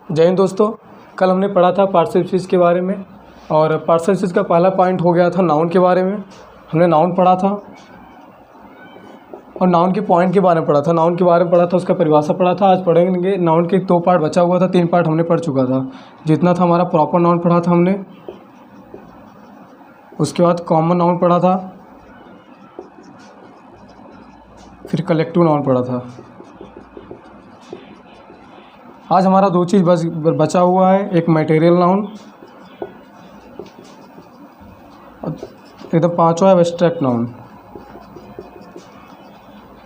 जय हिंद दोस्तों। कल हमने पढ़ा था पार्शियल स्पीच के बारे में और पार्शियल स्पीच का पहला पॉइंट हो गया था नाउन के बारे में। हमने नाउन पढ़ा था और नाउन के पॉइंट के बारे में पढ़ा था, नाउन के बारे में पढ़ा था, उसका परिभाषा पढ़ा था। आज पढ़ेंगे नाउन के 2 पार्ट बचा हुआ था, 3 पार्ट हमने पढ़ चुका था। जितना था हमारा प्रॉपर नाउन पढ़ा था हमने, उसके बाद कॉमन नाउन पढ़ा था, फिर कलेक्टिव नाउन पढ़ा था। आज हमारा 2 चीज़ बस बचा हुआ है, एक मटेरियल नाउन, एकदम 5वां है एब्स्ट्रैक्ट नाउन।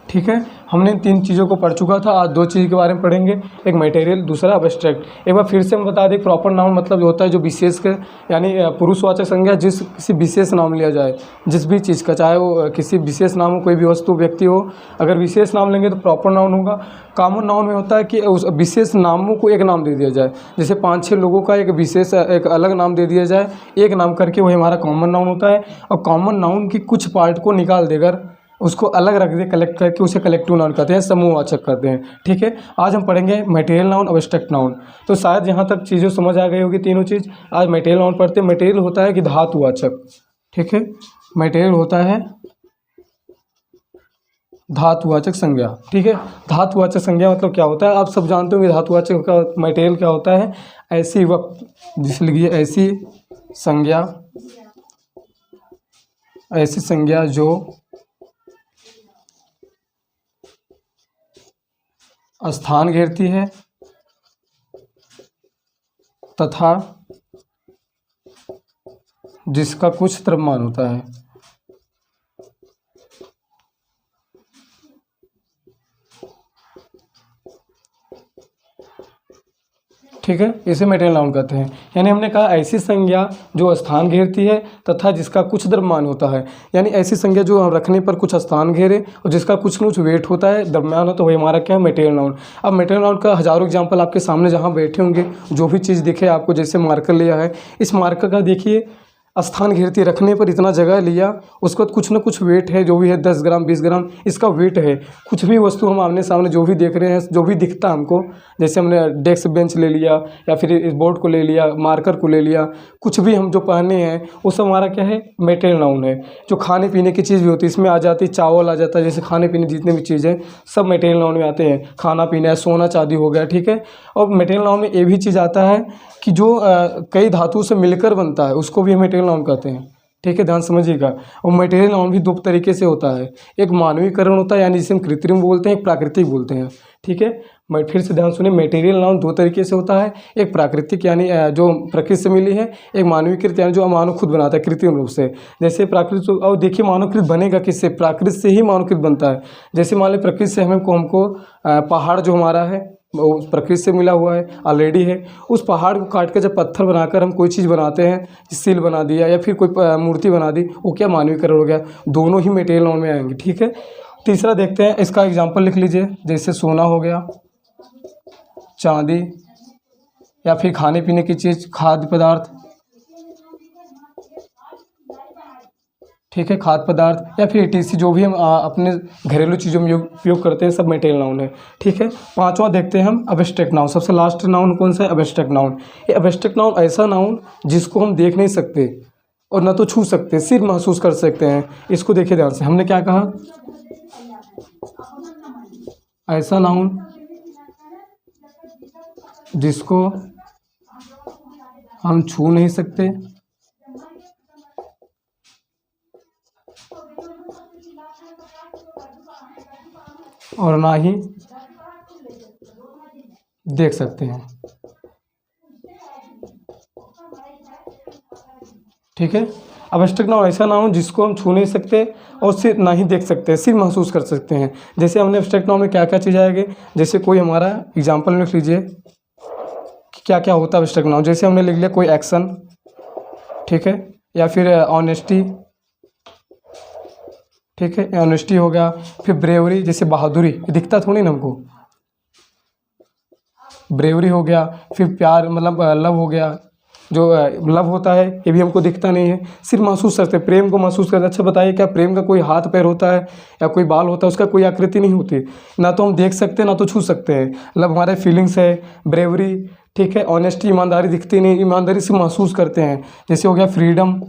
ठीक है, हमने 3 चीज़ों को पढ़ चुका था। आज 2 चीज़ के बारे में पढ़ेंगे, एक मटेरियल, दूसरा एब्स्ट्रैक्ट। एक बार फिर से हम बता दें, प्रॉपर नाउन मतलब जो होता है जो विशेष के यानी पुरुषवाचक संज्ञा जिस किसी विशेष नाम लिया जाए, जिस भी चीज़ का, चाहे वो किसी विशेष नाम हो, कोई भी वस्तु व्यक्ति हो, अगर विशेष नाम लेंगे तो प्रॉपर नाउन होगा। कॉमन नाउन में होता है कि उस विशेष नामों को एक नाम दे दिया जाए, जैसे 5-6 लोगों का एक विशेष एक अलग नाम दे दिया जाए, एक नाम करके वही हमारा कॉमन नाउन होता है। और कॉमन नाउन की कुछ पार्ट को निकाल देकर उसको अलग रख दे, कलेक्ट करके उसे कलेक्टिव नाउन कहते हैं, समूहवाचक कहते हैं। ठीक है, आज हम पढ़ेंगे मटेरियल नाउन, एब्स्ट्रैक्ट नाउन। तो शायद यहाँ तक चीज़ें समझ आ गई होगी, तीनों चीज़। आज मटेरियल नाउन पढ़ते हैं। मटेरियल होता है कि धातुवाचक। ठीक है, मटेरियल होता है धातुवाचक संज्ञा। ठीक है, धातुवाचक संज्ञा मतलब क्या होता है, आप सब जानते होंगे धातुवाचक का मटेरियल क्या होता है। ऐसी वक्त, जिसे लिखिए ऐसी संज्ञा जो स्थान घेरती है तथा जिसका कुछ द्रव्यमान होता है। ठीक है, इसे मटेरियल नाउन कहते हैं। यानी हमने कहा ऐसी संज्ञा जो स्थान घेरती है तथा जिसका कुछ द्रव्यमान होता है, यानी ऐसी संज्ञा जो रखने पर कुछ स्थान घेरे और जिसका कुछ न कुछ वेट होता है, द्रव्यमान हो, तो वही हमारा क्या है, मटेरियल नाउन। अब मटेरियल नाउन का हज़ारों एग्जाम्पल आपके सामने जहाँ बैठे होंगे, जो भी चीज़ दिखे आपको, जैसे मार्कर लिया है, इस मार्कर का देखिए स्थान घेरती, रखने पर इतना जगह लिया, उसके बाद कुछ ना कुछ वेट है, जो भी है 10 ग्राम 20 ग्राम इसका वेट है। कुछ भी वस्तु हम आमने सामने जो भी देख रहे हैं, जो भी दिखता है हमको, जैसे हमने डेस्क बेंच ले लिया या फिर इस बोर्ड को ले लिया, मार्कर को ले लिया, कुछ भी हम जो पहने हैं वो सब हमारा क्या है, मटेरियल नाउन है। जो खाने पीने की चीज़ भी होती है इसमें आ जाती है, चावल आ जाता है, जैसे खाने पीने जितने भी चीज़ें सब मटेरियल नाउन में आते हैं। खाना पीना, सोना चांदी हो गया। ठीक है, और मटेरियल नाउन में ये भी चीज़ आता है कि जो कई धातु से मिलकर बनता है, उसको भी मटेरियल नाउन कहते हैं। ठीक है, ध्यान समझिएगा। और मटेरियल नाउन भी 2 तरीके से होता है, एक मानवीकरण होता है, यानी जिसे हम कृत्रिम बोलते हैं, एक प्राकृतिक बोलते हैं। ठीक है, मैं फिर से ध्यान सुनिए, मटेरियल नाउन 2 तरीके से होता है, एक प्राकृतिक यानी जो प्रकृति से मिली है, एक मानवीकृत यानी जो मानव खुद बनाता है कृत्रिम रूप से। जैसे प्राकृतिक, और देखिए मानवकृत बनेगा किससे, प्राकृति से ही मानवकृत बनता है। जैसे मान लें प्रकृति से हमको पहाड़ जो हमारा है वो प्रकृति से मिला हुआ है, ऑलरेडी है। उस पहाड़ को काट कर जब पत्थर बनाकर हम कोई चीज़ बनाते हैं, सील बना दिया या फिर कोई मूर्ति बना दी, वो क्या मानवीकरण हो गया। दोनों ही मटेरियल नाउन में आएंगे। ठीक है, तीसरा देखते हैं, इसका एग्जांपल लिख लीजिए, जैसे सोना हो गया, चांदी, या फिर खाने पीने की चीज़, खाद्य पदार्थ। ठीक है, खाद्य पदार्थ या फिर ETC जो भी हम अपने घरेलू चीज़ों में उपयोग करते हैं, सब मटेरियल नाउन है। ठीक है, 5वां देखते हैं हम एब्स्ट्रैक्ट नाउन। सबसे लास्ट नाउन कौन सा है, एब्स्ट्रैक्ट नाउन। ये एब्स्ट्रैक्ट नाउन ऐसा नाउन जिसको हम देख नहीं सकते और न तो छू सकते, सिर्फ महसूस कर सकते हैं। इसको देखिए ध्यान से, हमने क्या कहा, ऐसा नाउन जिसको हम छू नहीं सकते और ना ही देख सकते हैं। ठीक है, एब्स्ट्रैक्ट नाउन ऐसा नाउन जिसको हम छू नहीं सकते और सिर्फ ना ही देख सकते, सिर्फ महसूस कर सकते हैं। जैसे हमने एब्स्ट्रैक्ट नाउन में क्या क्या चीज़ आएगी, जैसे कोई हमारा एग्जांपल लिख लीजिए कि क्या क्या होता है एब्स्ट्रैक्ट नाउन। जैसे हमने लिख लिया कोई एक्शन, ठीक है, या फिर ऑनेस्टी। ठीक है, ऑनेस्टी हो गया, फिर ब्रेवरी, जैसे बहादुरी, दिखता थोड़ी ना हमको, ब्रेवरी हो गया। फिर प्यार मतलब लव हो गया, जो लव होता है ये भी हमको दिखता नहीं है, सिर्फ महसूस करते हैं, प्रेम को महसूस करते हैं। अच्छा बताइए, क्या प्रेम का कोई हाथ पैर होता है या कोई बाल होता है, उसका कोई आकृति नहीं होती, ना तो हम देख सकते हैं ना तो छू सकते हैं। लव हमारे फीलिंग्स है, ब्रेवरी ठीक है। ऑनेस्टी, ईमानदारी दिखती नहीं, ईमानदारी से महसूस करते हैं। जैसे हो गया फ्रीडम,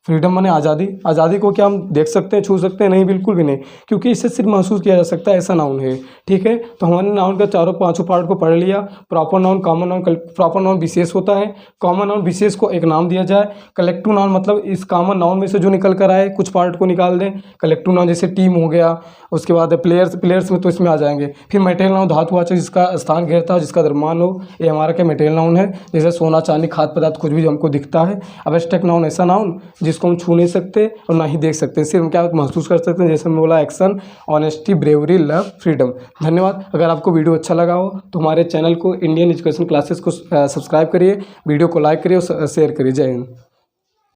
फ्रीडम माने आज़ादी। आज़ादी को क्या हम देख सकते हैं, छू सकते हैं? नहीं, बिल्कुल भी नहीं, क्योंकि इससे सिर्फ महसूस किया जा सकता है, ऐसा नाउन है। ठीक है, तो हमने नाउन का चारों पांचों पार्ट को पढ़ लिया। Proper noun, common noun, proper noun विशेष होता है, कॉमन नाउन विशेष को एक नाम दिया जाए। कलेक्टिव नाउन मतलब इस कॉमन नाउन में से जो निकल कर आए कुछ पार्ट को निकाल दें। कलेक्टिव नाउन जैसे टीम हो गया, उसके बाद प्लेयर्स, प्लेयर्स में तो इसमें आ जाएंगे। फिर मेटेरियल नाउन धातुवाचक जिसका स्थान घेरता हो, जिसका द्रव्यमान हो, ये हमारा क्या मेटेरियल नाउन है। जैसे सोना, चांदी, खाद्य पदार्थ, कुछ भी जो हमको दिखता है। एब्स्ट्रैक्ट नाउन ऐसा नाउन जिसको हम छू नहीं सकते और ना ही देख सकते, सिर्फ हम क्या महसूस कर सकते हैं। जैसे मैं बोला action, honesty, bravery, love, freedom. धन्यवाद। अगर आपको वीडियो अच्छा लगा हो तो हमारे चैनल को इंडियन एजुकेशन क्लासेस को सब्सक्राइब करिए, वीडियो को लाइक करिए और शेयर करिए। जय हिंद।